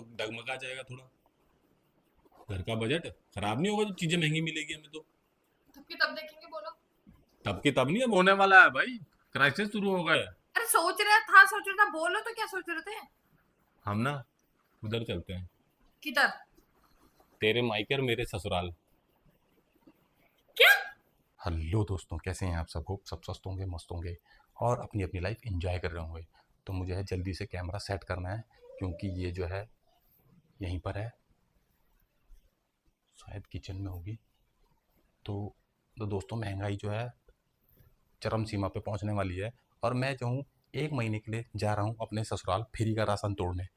डगमगा जाएगा थोड़ा। घर का बजट खराब नहीं होगा जब चीजें महंगी मिलेगी हमें तो। तब की तब देखेंगे, बोलो। तब की तब नहीं, अब होने वाला है भाई। क्राइसिस शुरू हो गया है। अरे सोच रहा था, बोलो तो क्या सोच रहे थे? हम ना उधर चलते हैं। किधर? तेरे मायके और मेरे ससुराल। क्या? हेलो दोस्तों, कैसे हैं आप सब? होप सब स्वस्थ होंगे, मस्त होंगे और अपनी अपनी लाइफ एंजॉय कर रहे होंगे। तो मुझे है जल्दी से कैमरा सेट करना है, क्योंकि ये जो है यहीं पर है, शायद किचन में होगी। तो दोस्तों, महंगाई जो है चरम सीमा पे पहुंचने वाली है, और मैं जो हूँ 1 महीने के लिए जा रहा हूँ अपने ससुराल फ्री का राशन तोड़ने।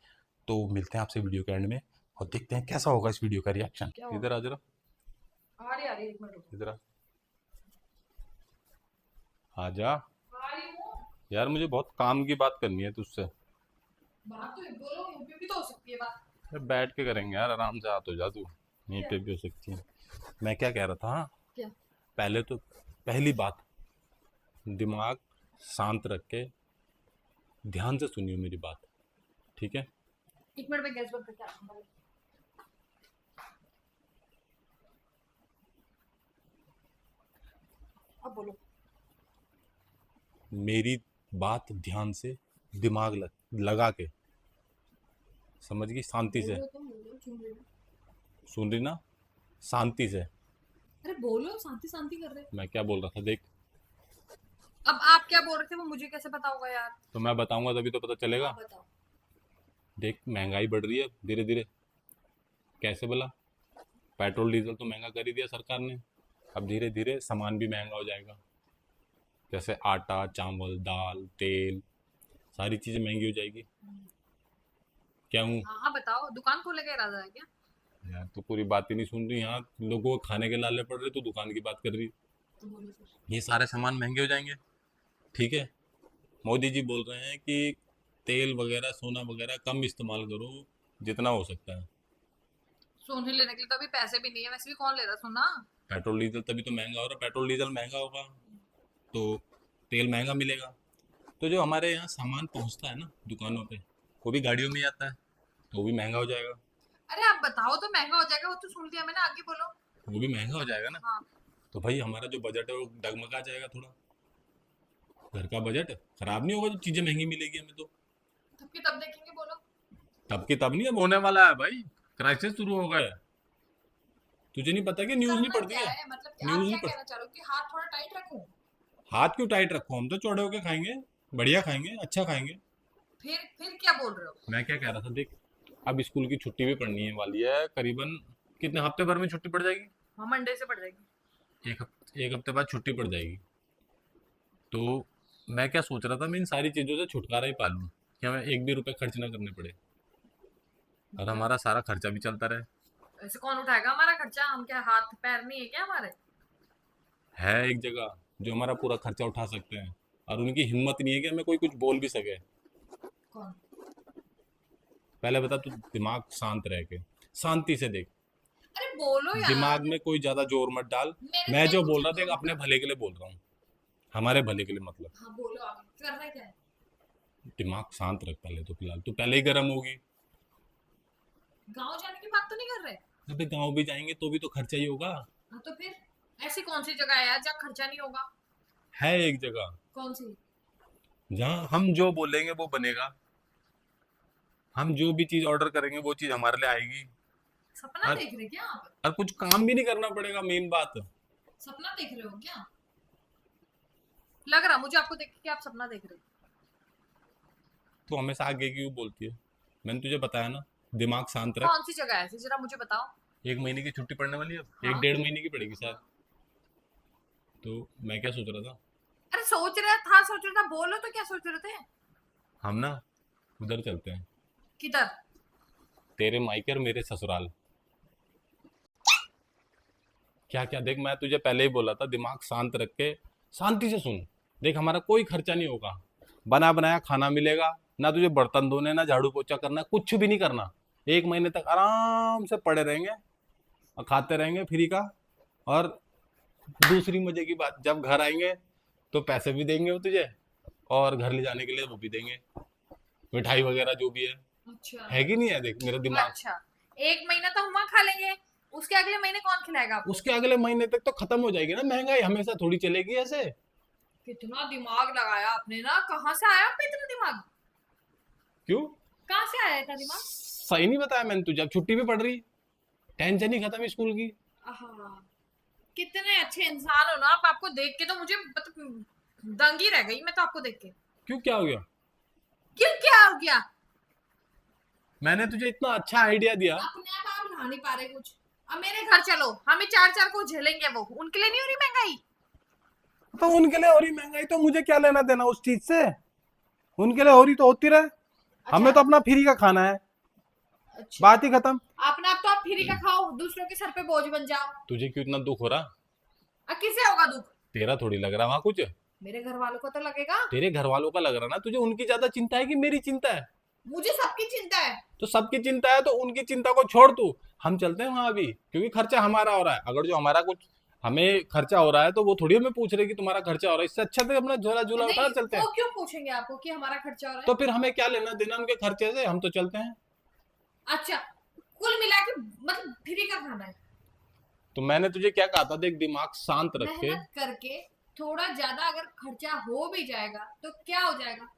तो मिलते हैं आपसे वीडियो के एंड में, और देखते हैं कैसा होगा इस वीडियो का रिएक्शन। क्या होगा? इधर आ जरा, आ रही, 1 मिनट रुको। इधर आ जा। आ रही हूँ। यार मुझे बहुत काम की बात करनी है तुझसे। बात तो बोलो, यूपी भी तो हो सकती है बात। अरे बैठ के करेंगे यार, आराम से। आ तो जा तू, यहीं क्या? पे भी हो सकती है। मैं क्या कह रहा था, हाँ, क्या? पहले तो पहली बात, दिमाग शांत रख के ध्यान से सुनियो मेरी बात, ठीक है? 1 मिनट में गैस बंद करके आता हूँ। अब बोलो। मेरी बात ध्यान से, दिमाग लगा के समझ गई? शांति से बोलो तो बोलो, क्यों बोलो? सुन रही ना? शांति से। अरे बोलो, शांति शांति कर रहे। मैं क्या बोल रहा था देख। अब आप क्या बोल रहे थे वो मुझे कैसे पता होगा यार? तो मैं बताऊंगा तभी तो पता हाँ चलेगा। बताओ। देख, महंगाई बढ़ रही है धीरे धीरे। कैसे बोला? पेट्रोल डीजल तो महंगा कर ही दिया सरकार ने। अब धीरे धीरे सामान भी महंगा हो जाएगा। जैसे आटा, चावल, दाल, तेल, सारी चीजें महंगी हो जाएगी। क्या हूँ? हाँ हाँ बताओ, दुकान खोलने का इरादा है क्या? यार तो पूरी बात ही नहीं सुन रही। यहाँ लोगों को खाने के लाले पड़ रहे, तो दुकान की बात कर रही। तो बोलो फिर। ये सारे सामान महंगे हो जाएंगे, ठीक है? मोदी जी बोल रहे हैं कि तेल वगैरह, सोना वगैरह कम इस्तेमाल करो जितना हो सकता है। सोने लेने के लिए तो अभी पैसे भी नहीं है, वैसे भी कौन ले रहा सोना? पेट्रोल डीजल तभी तो महंगा हो रहा है। पेट्रोल डीजल महंगा होगा तो तेल महंगा मिलेगा। तो जो हमारे यहाँ सामान पहुँचता है ना दुकानों पे, वो भी गाड़ियों में ही आता है, तो वो भी महंगा हो जाएगा। अरे आप बताओ तो महंगा हो जाएगा, वो तो सुन लिया मैंने, आगे बोलो। वो भी महंगा हो जाएगा ना। हाँ। तो भाई हमारा जो बजट है वो डगमगा जाएगा थोड़ा। घर का बजट खराब नहीं होगा जब चीज़ें महंगी मिलेगी हमें तो। तब की तब देखेंगे, बोलो। तब की तब नहीं, अब होने वाला है भाई। क्राइसिस शुरू हो गया है। तुझे नहीं पता कि न्यूज़ नहीं करना पढ़ती क्या है? है, मतलब कि आप न्यूज़ नहीं क्या पढ़। कहना चाह रहे हो कि हाथ थोड़ा टाइट रखूं? हाथ क्यों टाइट रखो? हम तो चौड़े होके खाएंगे, बढ़िया खाएंगे, अच्छा खाएंगे। फिर क्या बोल रहे हो? मैं क्या कह रहा था देख, अब स्कूल की छुट्टी भी पड़नी है वाली है करीबन। कितने हफ्ते भर में छुट्टी पड़ जाएगी? हाँ, मंडे से पड़ जाएगी। एक हफ्ते बाद छुट्टी पड़ जाएगी। तो मैं क्या सोच रहा था, मैं इन सारी चीज़ों से छुटकारा ही पा लूँ, कि हमें एक भी रुपए खर्च ना करने पड़े, और मतलब हमारा सारा खर्चा भी चलता रहे। ऐसे कौन उठाएगा हमारा खर्चा? हम क्या हाथ पैर नहीं है क्या हमारे? है एक जगह जो हमारा पूरा खर्चा उठा सकते हैं, और उनकी हिम्मत नहीं है कि हमें कोई कुछ बोल भी सके। कौन? पहले बता तू, दिमाग शांत रह के शांति से देख। अरे बोलो दिमाग यार। में कोई ज्यादा जोर मत डाल। मेरे मैं जो देखो बोल फिर रहा था एक तुम। अपने भले के लिए बोल रहा हूँ, हमारे भले के लिए मतलब। हाँ बोलो, आगे कर रहे क्या है? दिमाग शांत रख पहले तो, फिलहाल तू पहले ही गर्म होगी। गांव जाने की बात तो नहीं कर रहे? अबे गाँव भी जाएंगे तो भी तो खर्चा ही होगा। हाँ तो फिर ऐसी कौन सी जगह है यार जहाँ खर्चा नहीं होगा? है एक जगह कौन सी? जहाँ हम जो बोलेंगे वो बनेगा। हम जो भी चीज ऑर्डर करेंगे वो चीज हमारे लिए आएगी। सपना और देख रहे क्या आप? और कुछ काम भी नहीं करना पड़ेगा, मेन बात। सपना देख रहे हो क्या? लग रहा मुझे आपको देख के कि आप सपना देख रहे हो। तो हमेशा आगे क्यों बोलती है? मैंने तुझे बताया ना, दिमाग शांत रख। कौन सी जगह है ऐसी, जरा मुझे बताओ। 1 महीने की छुट्टी पड़ने वाली है, अब एक हाँ। 1.5 महीने की पड़ेगी शायद। हाँ। तो मैं क्या सोच रहा था, अरे सोच रहा था, बोलो तो क्या सोच रहे थे? हम ना उधर चलते हैं, किधर? तेरे मायके और मेरे ससुराल। क्या क्या देख, मैं तुझे पहले ही बोला था, दिमाग शांत रख के शांति से सुन। देख, हमारा कोई खर्चा नहीं होगा, बना बनाया खाना मिलेगा। ना तुझे बर्तन धोने, ना झाड़ू पोछा करना, कुछ भी नहीं करना। 1 महीने तक आराम से पड़े रहेंगे और खाते रहेंगे फ्री का। और दूसरी मजे की बात, जब घर आएंगे तो पैसे भी देंगे वो तुझे, और घर ले जाने के लिए वो भी देंगे, मिठाई वगैरह जो भी है। अच्छा है कि नहीं है? देख मेरा दिमाग, अच्छा, 1 महीना तो हम वहाँ खा लेंगे, उसके अगले महीने कौन खिलाएगा आपको? उसके अगले महीने तक तो खत्म हो जाएगी ना महंगाई, हमेशा थोड़ी चलेगी ऐसे। कितना दिमाग लगाया आपने ना, कहाँ से आया आपका इतना दिमाग? क्यों? कहाँ से आया इतना दिमाग? सही नहीं बताया मैंने तुझे? अब छुट्टी भी पड़ रही, टेंशन ही खत्म स्कूल की। आहा, कितने अच्छे इंसान हो ना आप, आपको देख के तो मुझे मतलब दंगी रह गई मैं तो आपको देख के। क्यों, क्या हो गया? क्यों क्या हो गया? मैंने तुझे इतना अच्छा आइडिया दिया। अपने आप नहा नहीं पा रहे कुछ। अब मेरे घर चलो, हमें चार चार को झेलेंगे, वो उनके लिए नहीं हो रही महंगाई? तो उनके लिए हो रही महंगाई तो मुझे क्या लेना देना उस चीज से? उनके लिए हो रही तो होती रहे, हमें अच्छा तो अपना फ्री का खाना है, अच्छा, बात ही खत्म। अपना आप तो आप फ्री का खाओ, दूसरों के सर पे बोझ बन जाओ। तुझे क्यों इतना दुख हो रहा? अब किसे होगा दुख? तेरा थोड़ी लग रहा वहां कुछ। मेरे घर वालों को तो लगेगा। तेरे घर वालों का लग रहा ना, तुझे उनकी ज्यादा चिंता है कि मेरी चिंता है? मुझे सबकी चिंता है। तो सबकी चिंता है तो उनकी चिंता को छोड़ तू, हम चलते हैं वहां अभी, क्योंकि खर्चा हमारा हो रहा है। अगर जो हमारा कुछ हमें खर्चा हो रहा है तो वो थोड़ी हमें पूछ रहे कि तुम्हारा खर्चा हो रहा है, इससे अच्छा तो अपना झोला झूला उठा नहीं, चलते हैं। वो क्यों पूछेंगे आपको कि हमारा खर्चा हो रहा तो है? फिर हमें क्या लेना देना उनके खर्चे से, हम तो चलते हैं। अच्छा, कुल मिला के मतलब फ्री का खाना है। तो मैंने तुझे क्या कहा था, देख दिमाग शांत रख के। मेहनत करके थोड़ा ज्यादा अगर खर्चा हो भी जाएगा तो क्या हो जाएगा?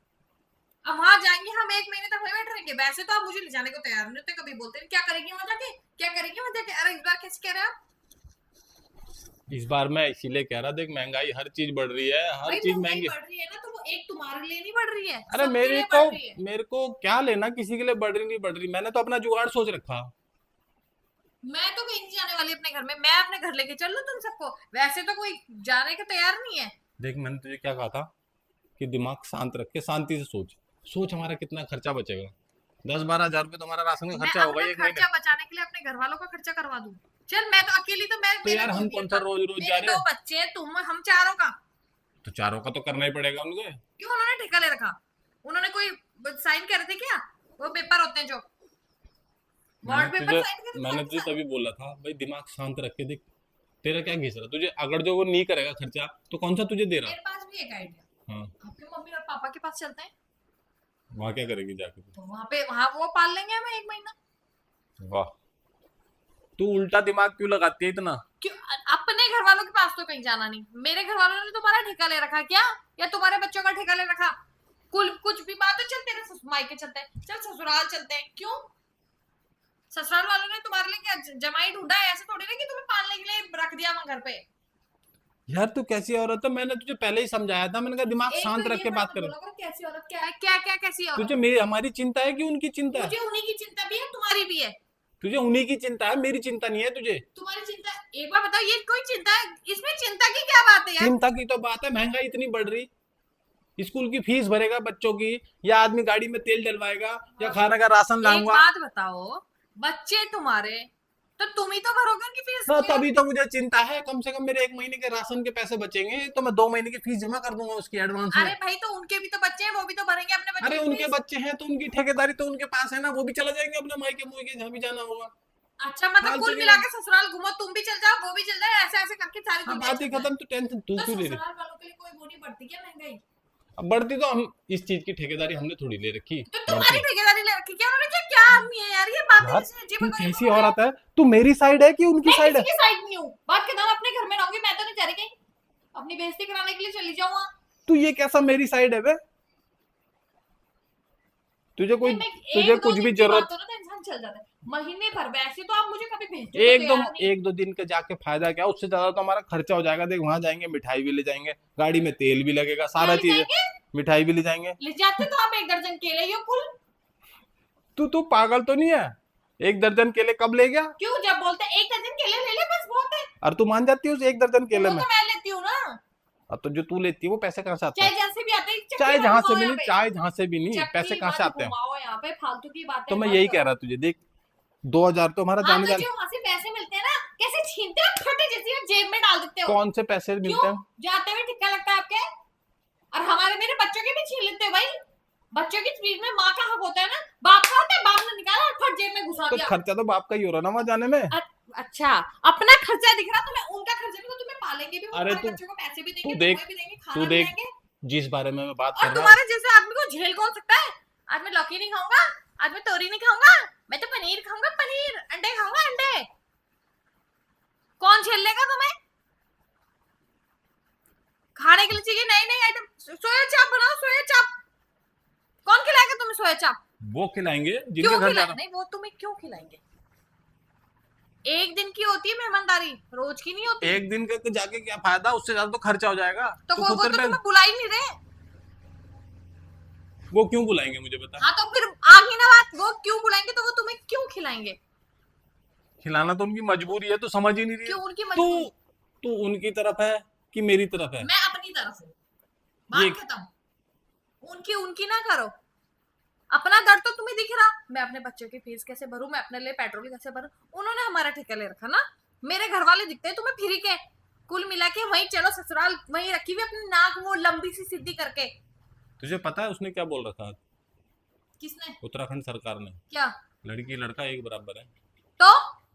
अब वहां जाएंगे हम, 1 महीने तक वहीं बैठ रहेंगे। वैसे तो आप मुझे ले जाने को तैयार नहीं होते, कभी बोलते हैं क्या करेंगे वहां जाके, क्या करेंगे वहां जाके। अरे इस बार कैसे कह रहे हैं आप? इस बार मैं इसीलिए कह रहा, देख महंगाई हर चीज बढ़ रही है, हर भाई चीज महंगाई महंगी। बढ़ रही है ना, तो वो एक तुम्हारे लिए नहीं बढ़ रही है, अरे सबके लिए बढ़ रही है। मेरे को क्या लेना किसी के लिए बढ़ रही नहीं बढ़ रही, मैंने तो अपना जुगाड़ सोच रखा। मैं तो कहीं नहीं जाने वाली अपने घर में, मैं अपने घर लेके चल लूं तुम सबको, वैसे तो कोई जाने का तैयार नहीं है। देख मैंने तुझे क्या कहा था कि दिमाग शांत रख के शांति से सोच। सोच हमारा कितना खर्चा बचेगा। 10-12 हजार रुपये तो हमारा राशन का मैं खर्चा होगा अपना ही एक महीने। खर्चा बचाने के लिए अपने घर वालों का खर्चा करवा दूं? चल मैं तो अकेली, तो मैं तो मेरे यार दो हम कौन सा रोज रोज जा मेरे रहे दो हैं? बच्चे हैं, तुम हम चारों का। तो चारों का तो करना ही पड़ेगा उनको। क्यों उन्होंने ठेका ले रखा? उन्होंने कोई साइन करे थे क्या? वो पेपर होते हैं जो मैंने वार्ड पेपर तुझे साइन करे थे मैंने आपके तुझे साथ? तभी बोला था भाई दिमाग शांत रख के देख। तेरा क्या घिस रहा तुझे? अगर जो वो नहीं करेगा खर्चा तो कौन सा तुझे दे रहा? मेरे पास भी एक आइडिया। हाँ। आपके मम्मी और पापा के पास चलते हैं, वहां क्या करेगी जाके तू? तो वहां वो पाल लेंगे हमें 1 महीना। वाह, तू उल्टा दिमाग क्यों लगाती है इतना? क्यों? अपने घर वालों के पास तो कहीं जाना नहीं, मेरे घर वालों ने तुम्हारा ठेका ले रखा क्या? या तुम्हारे बच्चों का ठेका ले रखा? कुछ भी बात है, चल तेरे मायके चलते हैं, चल ससुराल चलते हैं। क्यों? ससुराल वालों ने तुम्हारे लिए क्या जमाई ढूंढा है? ऐसे थोड़ी ना कि तुम्हें पालने के लिए रख दिया वहां घर पे। यार तू कैसी औरत है, मैंने तुझे पहले ही समझाया था, मैंने कहा दिमाग एक शांत तो रख ये के मत बात करें। बोला करो कैसी औरत, क्या है, क्या क्या कैसी तुझे औरत? मेरी हमारी चिंता है कि उनकी चिंता है? मुझे उन्हीं की चिंता भी है, तुम्हारी भी है। तुझे उन्हीं की चिंता है, मेरी चिंता नहीं है तुझे। तुम्हारी चिंता, एक बार बताओ, ये कोई चिंता है? इसमें चिंता की क्या बात है यार? चिंता की तो बात है, महंगाई इतनी बढ़ रही, स्कूल की फीस भरेगा बच्चों की, या आदमी गाड़ी में तेल डलवाएगा, या खाने का राशन एक लाऊंगा। बात बताओ, बच्चे तुम्हारे, तो तुम ही तो भरोगे उनकी फीस हाँ कोई और? तभी तो मुझे चिंता है, कम से कम मेरे एक महीने के राशन के पैसे बचेंगे तो मैं 2 महीने की फीस जमा कर दूंगा उसकी एडवांस में। अरे भाई, तो उनके भी तो बच्चे हैं, वो भी तो भरेंगे अपने बच्चों अरे की उनके फीस। बच्चे हैं तो उनकी ठेकेदारी तो उनके पास है ना, वो भी चला जाएंगे अपने मायके मुयके जहाँ भी जाना होगा। अच्छा, मतलब फालतू कुल की मिला बात। के ससुराल घूमो, तुम भी चल जाओ, वो भी चल जाए, ऐसे ऐसे करके सारी हाँ दुनिया बात ही चल जाए। खत्म, तो टेंशन तू तो क्यों ले रही? ससुराल वालों के लिए कोई वो नहीं पड़ती क्या महंगाई? अब बढ़ती तो हम इस चीज की ठेकेदारी हमने थोड़ी ले रखी। तो तुम्हारी बढ़ती। ठेकेदारी ले रखी क्या उन्होंने? क्या क्या आदमी है यार, ये बातें यार कैसी अजीब तू गरीब कैसी बोल रहे हो? औरत है, तू मेरी साइड है कि उनकी मैं साइड किसी है? की साइड नहीं हूँ, बात के दाम अपने घर में रहूंगी, मैं तो नहीं जा रही कहीं, अपनी बेइज्जती कराने के लिए चली जाऊँ वहाँ। तू ये कैसा मेरी साइड है बे? तुझे कोई नहीं, मैं तुझे एक दो कुछ भी दिन की जरूरत? बात हो ना तो इंसान चल जाता है, महीने भर वैसे तो आप मुझे कभी भेजने को एक दो तैयार नहीं। एक दो दिन का जाके फायदा क्या, उससे ज्यादा तो हमारा खर्चा हो जाएगा। देख वहां जाएंगे मिठाई भी ले जाएंगे, गाड़ी में तेल भी लगेगा, क्या सारा ले चीज। जाएंगे? मिठाई भी ले जाएंगे। ले जाते तो आप 1 दर्जन केले ही हो कुल। तू तू पागल तो नहीं है? 1 दर्जन केले कब ले गया? क्यों? जब बोलते 1 दर्जन केले ले ले बस बहुत है। और तू मान जाती है उस 1 दर्जन तो केले वो में? तो मैं लेती हूँ ना, अब तो जो तू लेती है वो पैसे कहाँ से आते चाहे हैं? जैसे भी आते हैं। चाहे चक्की मत जहां से घुमाओ भी यहाँ नहीं, पे, चाहे जहां से भी नहीं, पैसे चक्की कहाँ से मत आते हैं? घुमाओ यहाँ पे, फालतू की तो बातें मैं मत यही कह करो। रहा तुझे, देख 2 हजार तो हमारा हाँ, जाने तो जाने। जो वहां से पैसे मिलते हैं ना, कैसे छीनते हो फटे जैसी, और जेब में डाल देते हो। कौन से पैसे क्यों? मिलते हैं? जाते हुए ठिक्का लगता है आपके? और हमारे मेरे बच्चों के भी छीन लेते हो भाई। बच्चों की चीज में माँ का हक होता है ना, बाप का होता है, बाप ने निकाला और फट जेब में घुसा तो दिया। खर्चा तो बाप का ही हो रहा ना वहां जाने में। अच्छा, अपना खर्चा दिख रहा, तो मैं उनका खर्चा भी, तो तुम्हें पालेंगे भी, वो अरे तुम्हारे तू बच्चों को पैसे भी तू देंगे, देख घूमे भी देंगे, तू खाना भी देख देंगे। जिस बारे में मैं बात और कर रहा हूँ। तुम्हारे जैसे आदमी को झेल कौन सकता है? आज मैं लौकी नहीं खाऊंगा, आज मैं तोरी नहीं खाऊंगा, मैं तो पनीर खाऊंगा, पनीर, अंडे खाऊंगा, अंडे। कौन झेल लेगा तुम्हें? खाने के लिए चाहिए नई नई आइटम। सोया चाप बनाओ, सोया चाप। कौन खिलाएगा तुम्हें सोया चाप? वो खिलाएंगे जिनके क्यों घर खिलाएंगे? जाना। नहीं, वो तुम्हें क्यों खिलाएंगे? एक दिन की होती है मेहमानदारी, रोज की नहीं होती। एक दिन के जाके क्या फायदा, उससे ज्यादा तो खर्चा हो जाएगा। तो तू वो खुद तो कर पे। तुम्हें बुला ही नहीं रहे। वो क्यों बुलाएंगे मुझे बता। हाँ तो फिर आ गई ना बात, वो क्यों बुलाएंगे तो वो तुम्हें क्यों खिलाएंगे? खिलाना तो उनकी मजबूरी है, तो समझ ही नहीं रही क्यों है। उनकी तू मजबूरी? तू उनकी तरफ है कि मेरी तरफ है? मैं अपनी तरफ हूँ, ये बात खत्म। उनकी उनकी ना करो। अपना दर्द तो तुम्हें दिख रहा, मैं अपने बच्चों की फीस कैसे भरूं, मैं अपने लिए पेट्रोल कैसे भरूं। उन्होंने हमारा ठेका ले रखा ना। मेरे घर वाले दिखते हैं तुम्हें फ्री के। कुल मिला के वहीं चलो ससुराल, वहीं रखी हुई अपनी नाक वो लंबी सी सीधी करके। तुझे पता है उसने क्या बोल रखा है? किसने? उत्तराखंड सरकार ने, क्या? लड़की लड़का एक बराबर है, तो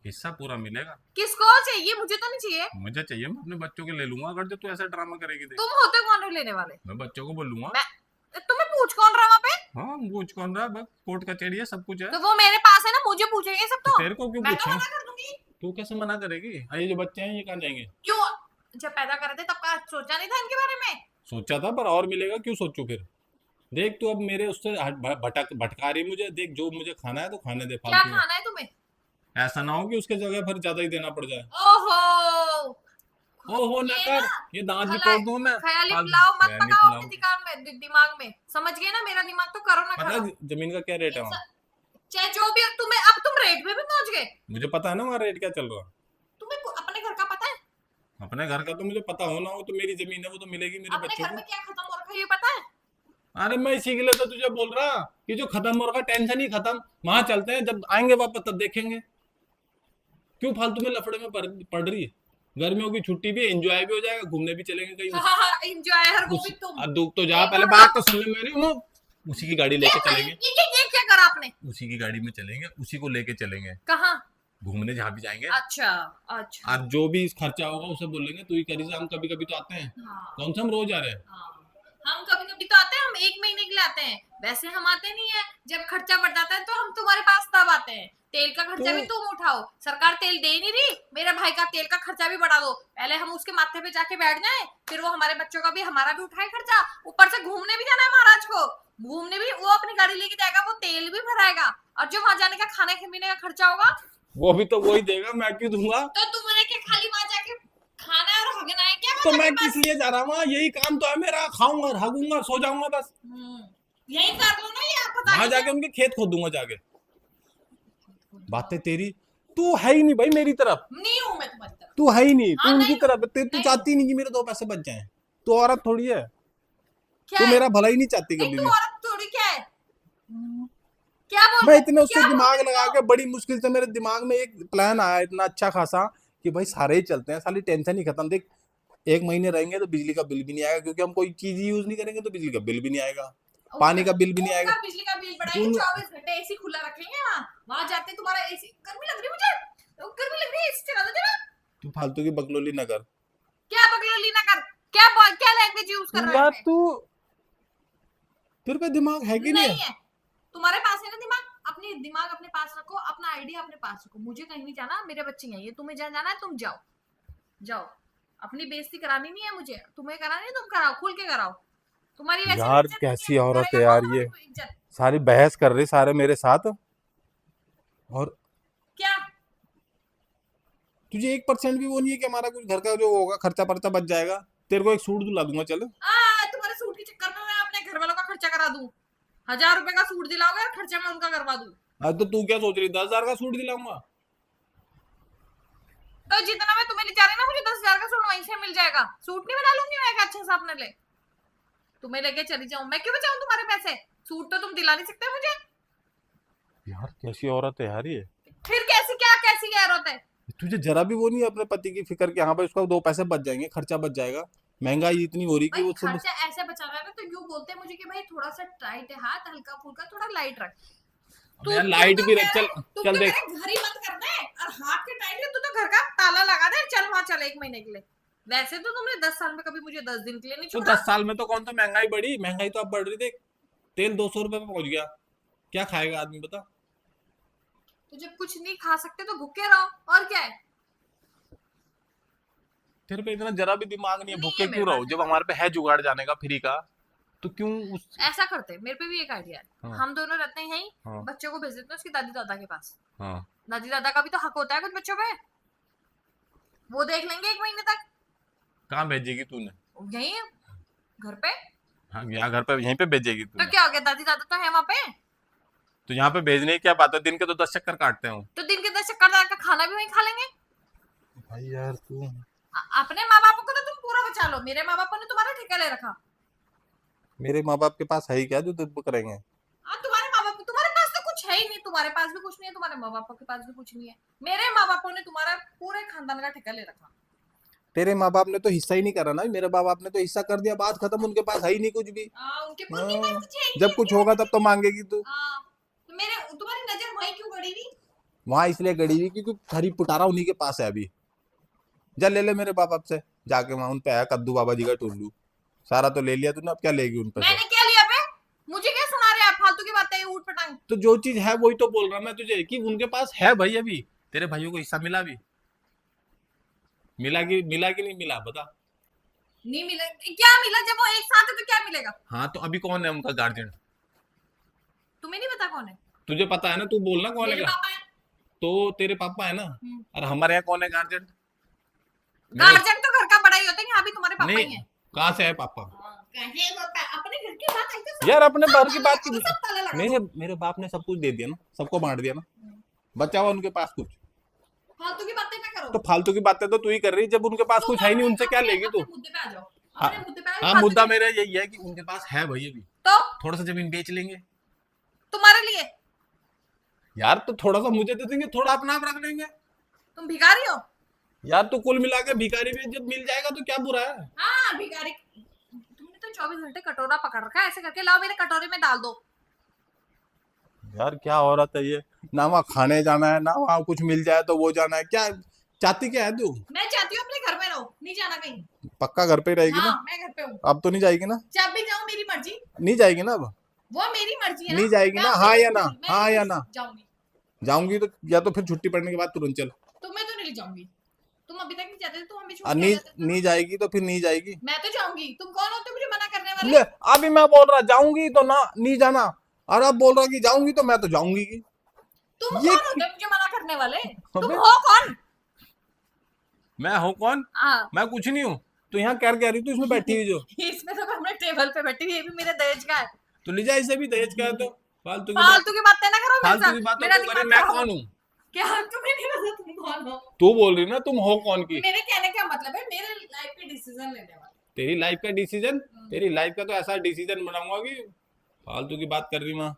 हिस्सा पूरा मिलेगा। किसको चाहिए? मुझे तो नहीं चाहिए। मुझे चाहिए, मैं अपने बच्चों के ले लूंगा। अगर जो तू ऐसा ड्रामा करेगी देख, तुम होते कौन हो लेने वाले? मैं बच्चों को बोलूंगा। मैं तुम्हें पूछ कौन रहा वहां पे? हाँ, पूछ कौन रहा, बस कोर्ट कचहरी है, सब कुछ है। तो वो मेरे पास है ना, मुझे पूछेंगे सब तो तो। तेरे को क्यों मैं तो पूछे? मना कर दूंगी। तू कैसे मना करेगी? ये जो बच्चे हैं ये कहाँ जाएंगे? क्यों? जब पैदा करे थे तब का सोचा नहीं था इनके बारे में? सोचा था, पर और मिलेगा, क्यों सोचू फिर। देख तू अब मेरे उससे भटका रही मुझे। देख, जो मुझे खाना है तो खाने दे क्या फालतू में। खाना है तुम्हें? ऐसा ना हो कि उसके जगह फिर ज्यादा ही देना पड़ जाए। ओहो, ओहो ना ये कर, ना ये दांत भी खलाई- तोड़ दूं मैं। ख्याली फालतू पुलाव मत ख्याली पकाओ पुलाव। अपने दिमाग में। समझ गए ना, मेरा दिमाग तो करो ना पता करो। है जमीन का क्या रेट है वहाँ? चाहे जो भी हो, तुम्हें अब तुम रेट पे भी पहुंच गए। मुझे पता है ना वहाँ रेट क्या चल रहा है। तुम्हें अपने घर का पता है? अपने घर का तो मुझे पता होना हो, तो मेरी जमीन है वो तो मिलेगी मेरे अपने बच्चों घर को। में क्या खत्म हो रखा है ये पता है? अरे मैं इसी के लिए तो तुझे बोल रहा कि जो खत्म हो रखा, टेंशन ही खत्म। वहां चलते हैं, जब आएंगे वापस तब देखेंगे। क्यों फालतू में लफड़े में पड़ रही है? गर्मियों की छुट्टी भी, एंजॉय भी हो जाएगा, घूमने भी चलेंगे कहीं। हाँ, एंजॉय हर वो भी तुम। दुख तो जा, एक पहले और बात तो सुन ले मेरी। उसी की गाड़ी लेके ये चलेंगे। ये क्या करा आपने? उसी की गाड़ी में चलेंगे, उसी को लेके चलेंगे कहाँ? घूमने, जहाँ भी जाएंगे। अच्छा अच्छा। आज जो भी खर्चा होगा उसे बोलेंगे तू ही करी जा। हम कभी कभी तो आते हैं। हाँ कौन सा हम रोज आ रहे हैं? हाँ। हम कभी कभी तो आते हैं, हम एक महीने के लिए आते हैं। वैसे हम आते नहीं है। जब खर्चा बढ़ जाता है तो हम तुम्हारे पास तब आते हैं। तेल का खर्चा भी तुम उठाओ, सरकार तेल दे नहीं रही। मेरे भाई का तेल का खर्चा भी बढ़ा दो। पहले हम उसके माथे पे जाके बैठ जाएं, फिर वो हमारे बच्चों का भी हमारा भी उठाए खर्चा। ऊपर से घूमने भी जाना है महाराज को, घूमने भी वो अपनी गाड़ी लेके जाएगा, वो तेल भी भराएगा। और जो वहां जाने का खाने पीने का खर्चा होगा वो भी तो वही देगा, मैं क्यों दूंगा? तो तुम्हारे के खाली वहां जाके खाना है और हगना है क्या? तो मतलब मैं कि किस बस लिए जा रहा हूँ? यही काम तो है मेरा, खाऊंगा, भागूंगा, सो जाऊंगा बस। यही कर लो ना, ये आप पता वहां नहीं जाके उनके खेत खोदूंगा जाके। बातें तेरी, तू है ही नहीं भाई मेरी तरफ। नहीं हूं मैं तुम्हारी तरफ। तू है ही नहीं, तू हाँ, उनकी नहीं, तरफ। तू नहीं। चाहती नहीं कि मेरे दो पैसे बच जाएं। तू औरत थोड़ी है, क्या तू है? मेरा भला ही नहीं चाहती नहीं, कभी तू भी। औरत थोड़ी क्या है? क्या बोल मैं रहे इतने उससे क्या दिमाग बोल रहे लगा हो? के, बड़ी मुश्किल से मेरे दिमाग में एक प्लान आया इतना अच्छा खासा कि भाई सारे ही चलते हैं, साली टेंशन ही खत्म। देख, एक महीने रहेंगे तो बिजली का बिल भी नहीं आएगा, क्योंकि हम कोई चीज यूज नहीं करेंगे तो बिजली का बिल भी नहीं आएगा, पानी का बिल भी नहीं आएगा। उनका बिजली का बिल बढ़ाएंगे, 24 घंटे एसी खुला रखेंगे। वहां वहां जाते तुम्हारा एसी, गर्मी लग रही मुझे, गर्मी लग रही है, एसी चला दो जरा। तू फालतू की बकलोली न कर। क्या बकलोली ना कर? क्या लैंग्वेज यूज कर रहे यार हो? तू, तेरे पे दिमाग है कि नहीं नहीं है? है। तुम्हारे पास है ना दिमाग? अपने दिमाग अपने पास रखो, अपना आइडिया अपने पास रखो। मुझे कहीं नहीं जाना, मेरे बच्चे हैं ये। तुम्हें जहाँ जाना है तुम जाओ, जाओ। अपनी बेइज्जती करानी नहीं है मुझे, तुम्हें करानी है तुम कराओ, खुल के कराओ। तुम्हारी वैसे यार इज्जत नहीं कैसी है, औरत है करेगा यार कौन ये, हमारी इज्जत? सारी बहस कर रही सारे मेरे साथ। और क्या? तुझे 1% भी वो नहीं है कि हमारा कुछ घर का जो होगा खर्चा पर्चा बच जाएगा? तेरे को एक सूट दिला दूंगा, चल। तुम्हारे सूट के चक्कर में मैं अपने घर वालों का खर्चा करा दूं? 1000 रुपए का सूट दिलाओगे और खर्चा मैं उनका करवा दूं? आज तो तू क्या सोच रही, 10,000 का सूट दिलाऊंगा? तो जितना मैं तुम्हें ले जा रही ना, मुझे 10,000 का सूट वहीं से मिल जाएगा। सूट नहीं बना लूंगी मैं एक अच्छा सा अपने लिए? तुम्हें लेके चली जाऊं मैं? क्यों बचाऊं तुम्हारे पैसे? सूट तो तुम दिला नहीं सकते मुझे। यार कैसी औरत है यार ये। फिर कैसी औरत है? तुझे जरा भी वो नहीं है अपने पति की फिक्र कि हाँ भाई उसका दो पैसे बच जाएंगे, खर्चा बच जाएगा। महंगाई इतनी हो रही कि भाई वो सब। खर्चा ऐसे बचाना है ना तो यूं बोलते हैं मुझे कि भाई थोड़ा सा टाइट है हाथ, हल्का फुल्का थोड़ा लाइट रख। अब यार लाइट भी रख, चल तुम चल तो देख। मेरे घर ही बंद कर दे और हाथ के टाइट है, तू तो घर का ताला लगा दे, चल वहां चल 1 महीने के लिए। वैसे तो तुमने 10 साल में कभी मुझे 10 दिन के लिए नहीं तो छोड़ा। 10 साल में तो कौन सा महंगाई बढ़ी? महंगाई तो अब बढ़ रही। देख, तेल 200 रुपए पे पहुंच गया। क्या खाएगा आदमी बता? तो जब कुछ नहीं खा सकते तो भूखे रहो, और क्या है। तेरे पे इतना जरा भी दिमाग नहीं है, नहीं भूखे है मेरे क्यों रहो? पास। जब हमारे पे है जुगाड़ जाने का फ्री का, तो क्यों उस। ऐसा करते, मेरे पे भी एक आइडिया है। हाँ हम दोनों रहते हैं यहीं, हाँ बच्चों को भेज देते हैं उसकी दादी दादा के पास। हाँ। दादी दादा का भी तो हक होता है कुछ बच्चों पे, वो देख लेंगे 1 महीने तक। कहाँ भेजेगी तूने? यहीं है, घर पे। हाँ, यहाँ घर पे यहीं पे भेजेगी तो तूने? क्या हो गया, दादी दादा तो है वहां पे। तो यहाँ पे भेजने की क्या बात है? दिन के तो 10 चक्कर काटते हो। तो दिन के 10 चक्कर लगा के खाना भी वहीं खा लेंगे। भाई यार तू। अपने माँ बाप को तो तुम पूरा बचा लो, मेरे माँ बाप ने तुम्हारा ठेका ले रखा। मेरे माँ बाप के पास है ही क्या जो तुझ करेंगे? तुम्हारे माँ बाप, तुम्हारे पास तो कुछ है ही नहीं, तुम्हारे पास भी कुछ नहीं है, तुम्हारे माँ बाप के पास भी कुछ नहीं है। मेरे माँ बापों ने तुम्हारा पूरे खानदान का ठेका ले रखा। तेरे माँ बाप ने तो हिस्सा ही नहीं करा ना, मेरे माँ बाप ने तो हिस्सा कर दिया, बात खत्म, उनके पास है ही नहीं कुछ भी। उनके पास हाँ, कुछ है ही जब नहीं, कुछ मेरे होगा पास तब तो मांगेगी तू। तो मेरे तुम्हारी नजर वहीं क्यों गड़ी हुई। वहां इसलिए गड़ी हुई क्योंकि खरी पुटारा उन्हीं के पास है अभी। जा ले ले मेरे बाप से जाके, वहां उन पे है कद्दू बाबा जी का टुल्लू, सारा तो ले लिया तूने, अब क्या लेगी उन पे से? मैंने क्या लिया बे, मुझे क्या सुना रहे हैं आप फालतू की बातें ऊट पटांग। तो जो चीज है वही तो बोल रहा मैं तुझे कि उनके पास है भाई अभी। तेरे भाइयों को हिस्सा मिला भी? मिला कि नहीं मिला बता? नहीं मिला, क्या मिला, जब वो एक साथ है तो क्या मिलेगा। हाँ तो अभी कौन है उनका गार्जियन? तुम्हें नहीं पता कौन है। तुझे पता है ना, तू बोलना कौन है मेरे पापा है। तो तेरे पापा है ना। हम्म। और हमारे यहाँ कौन है गार्जियन? मेरे। गार्जियन तो घर का बड़ा ही होता है, यहाँ भी तुम्हारे पापा ही नहीं, है। कहाँ से है पापा? कहे वो अपने घर की बात आई तो सब यार अपने बाहर की ताला बात लगा की। दो, सब ताला लगा मेरे दो। मेरे बाप ने सब कुछ दे दिया ना, सबको बांट दिया ना, बचा हुआ उनके पास कुछ? फालतू की बातें ना करो। तो फालतू की बातें तो तू ही कर रही, जब उनके पास तुम कुछ है ही नहीं, उनसे क्या अपने लेगी तू? अपने मुद्दे पे आ जाओ, हाँ, अपने मुद्दे पे आ जाओ, हाँ फालतू मुद्दा की- मेरा यही है कि उनके पास है भाई अभी। तो थोड़ा सा जमीन बेच लेंगे। तुम्हारे लिए यार तो थोड़ा सा मुझे दे देंगे, थोड़ा अपना आप रख लेंगे। तुम भिखारी हो। यार तो कुल मिला के भिखारी भी जब मिल जाएगा तो क्या बुरा है? हाँ भिखारी, तुमने तो 24 घंटे कटोरा पकड़ रखा है, ऐसे करके लाओ मेरे कटोरे में डाल दो। यार क्या औरत है ये, ना वहाँ खाने जाना है ना वहाँ कुछ मिल जाए तो वो जाना है, क्या चाहती क्या है तू? मैं चाहती हूँ अपने घर में रहो, नहीं जाना कहीं। पक्का घर पे ही रहेगी हाँ ना? मैं घर पे हूँ। अब तो नहीं जाएगी ना? जब भी जाऊँ मेरी मर्जी। नहीं जाएगी ना अब? वो मेरी मर्जी है ना। नहीं जाएगी मैं ना? उससे हाँ नहीं या ना? पूछूंगी, मैं हाँ नहीं या ना? जाऊंगी। जाऊंगी तो या तो फिर छुट्टी पड़ने के बाद तुरंत चल। तो मैं तो नहीं जाऊंगी, तुम अभी तक नहीं जाते थे, तुम हमें छोड़ और के आ नहीं जाते थे ना। नहीं जाएगी तो फिर नहीं जाएगी। मैं तो जाऊंगी, तुम कौन होते हो मुझे मना करने वाले। ले, अभी मैं बोल रहा जाऊंगी तो ना नहीं जाना, और अब बोल रहा कि जाऊंगी तो मैं तो जाऊंगी की। तुम ये कौन होते हो मुझे मना करने वाले, तुम अबे, हो कौन। मैं हूँ कौन? हाँ मैं कुछ नहीं हूँ। तो यहाँ क्या कह रही तू इसमें बैठी हुई जो? इसमें तो मैं अपने टेबल पे बैठी हुई, ये भी मेरे दहेज का है। तो ले जा, इसे भी दहेज का है तो। फालतू की बात। फालतू की बातें ना करो मेरे फालतू की साथ, बात मेरा तो करे, दिमाग मैं खराब कौन हो। हूँ? क्या तुम्हें नहीं पता तुम कौन हो। तू बोल रही ना तुम हो कौन की। मेरे कहने का मतलब है मेरे लाइफ के डिसीजन लेने वाले। तेरी लाइफ का डिसीजन? तेरी लाइफ का तो ऐसा डिसीजन बनाऊंगा कि फालतू की बात कर रही माँ।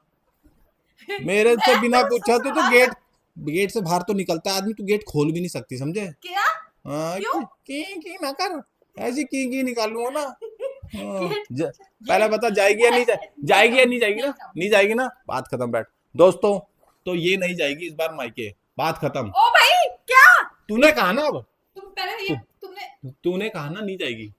मेरे से बिना पूछा तो गेट गेट से बाहर तो निकलता है आदमी, तू गेट खोल भी नहीं सकती, समझे? क्या हाँ, क्यों? की ना कर, ऐसी की निकाल लूंगा ना। हाँ, गेट- पहले बता जाएगी या नहीं जाएगी या नहीं जाएगी ना? नहीं जाएगी ना, बात खत्म, बैठ। दोस्तों, तो ये नहीं जाएगी इस बार मायके, बात खत्म। ओ भाई क्या, तूने कहा ना, अब तुम पहले ये तुमने तूने कहा ना नहीं जाएगी,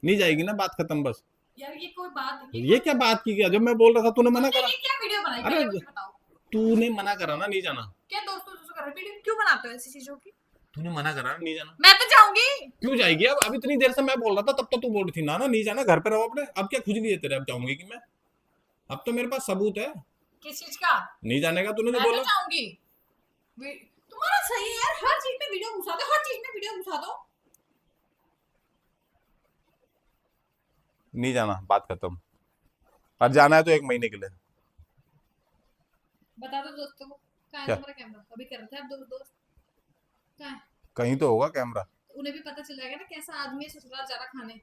नहीं जाएगी ना, बात खत्म बस। यार ये कोई बात नहीं, ये क्या बात की? क्या जब मैं बोल रहा था तूने मना तुमने करा? ये क्या वीडियो बनाई अरे, पहले मुझे बताओ। तूने मना करा ना नहीं जाना। क्या दोस्तों दोस्तों कर वीडियो क्यों बनाते हो ऐसी चीजों की। तूने मना करा ना नहीं जाना। मैं तो जाऊंगी। क्यों जाएगी? अब इतनी देर से मैं बोल रहा था, तब तो तू बोल रही थी ना ना नहीं जाना, घर पे रहो अपने। अब क्या खुजली है तेरे, अब जाऊंगी कि मैं? अब तो मेरे पास सबूत है किस चीज का। नहीं जाने का, तूने जो मैं तो बोला। जाऊंगी। तुम्हारा सही है यार, हर चीज में वीडियो घुसा दो, हर चीज में वीडियो घुसा दो। नहीं जाना, बात खत्म। और जाना है तो 1 महीने के लिए। बता दो दोस्तों को कहाँ है क्या? तुम्हारा कैमरा, अभी कर रहे थे आप दोस्त कहाँ है। कहीं तो होगा कैमरा। उन्हें भी पता चल जाएगा ना कैसा आदमी है ससुराल जा रहा खाने।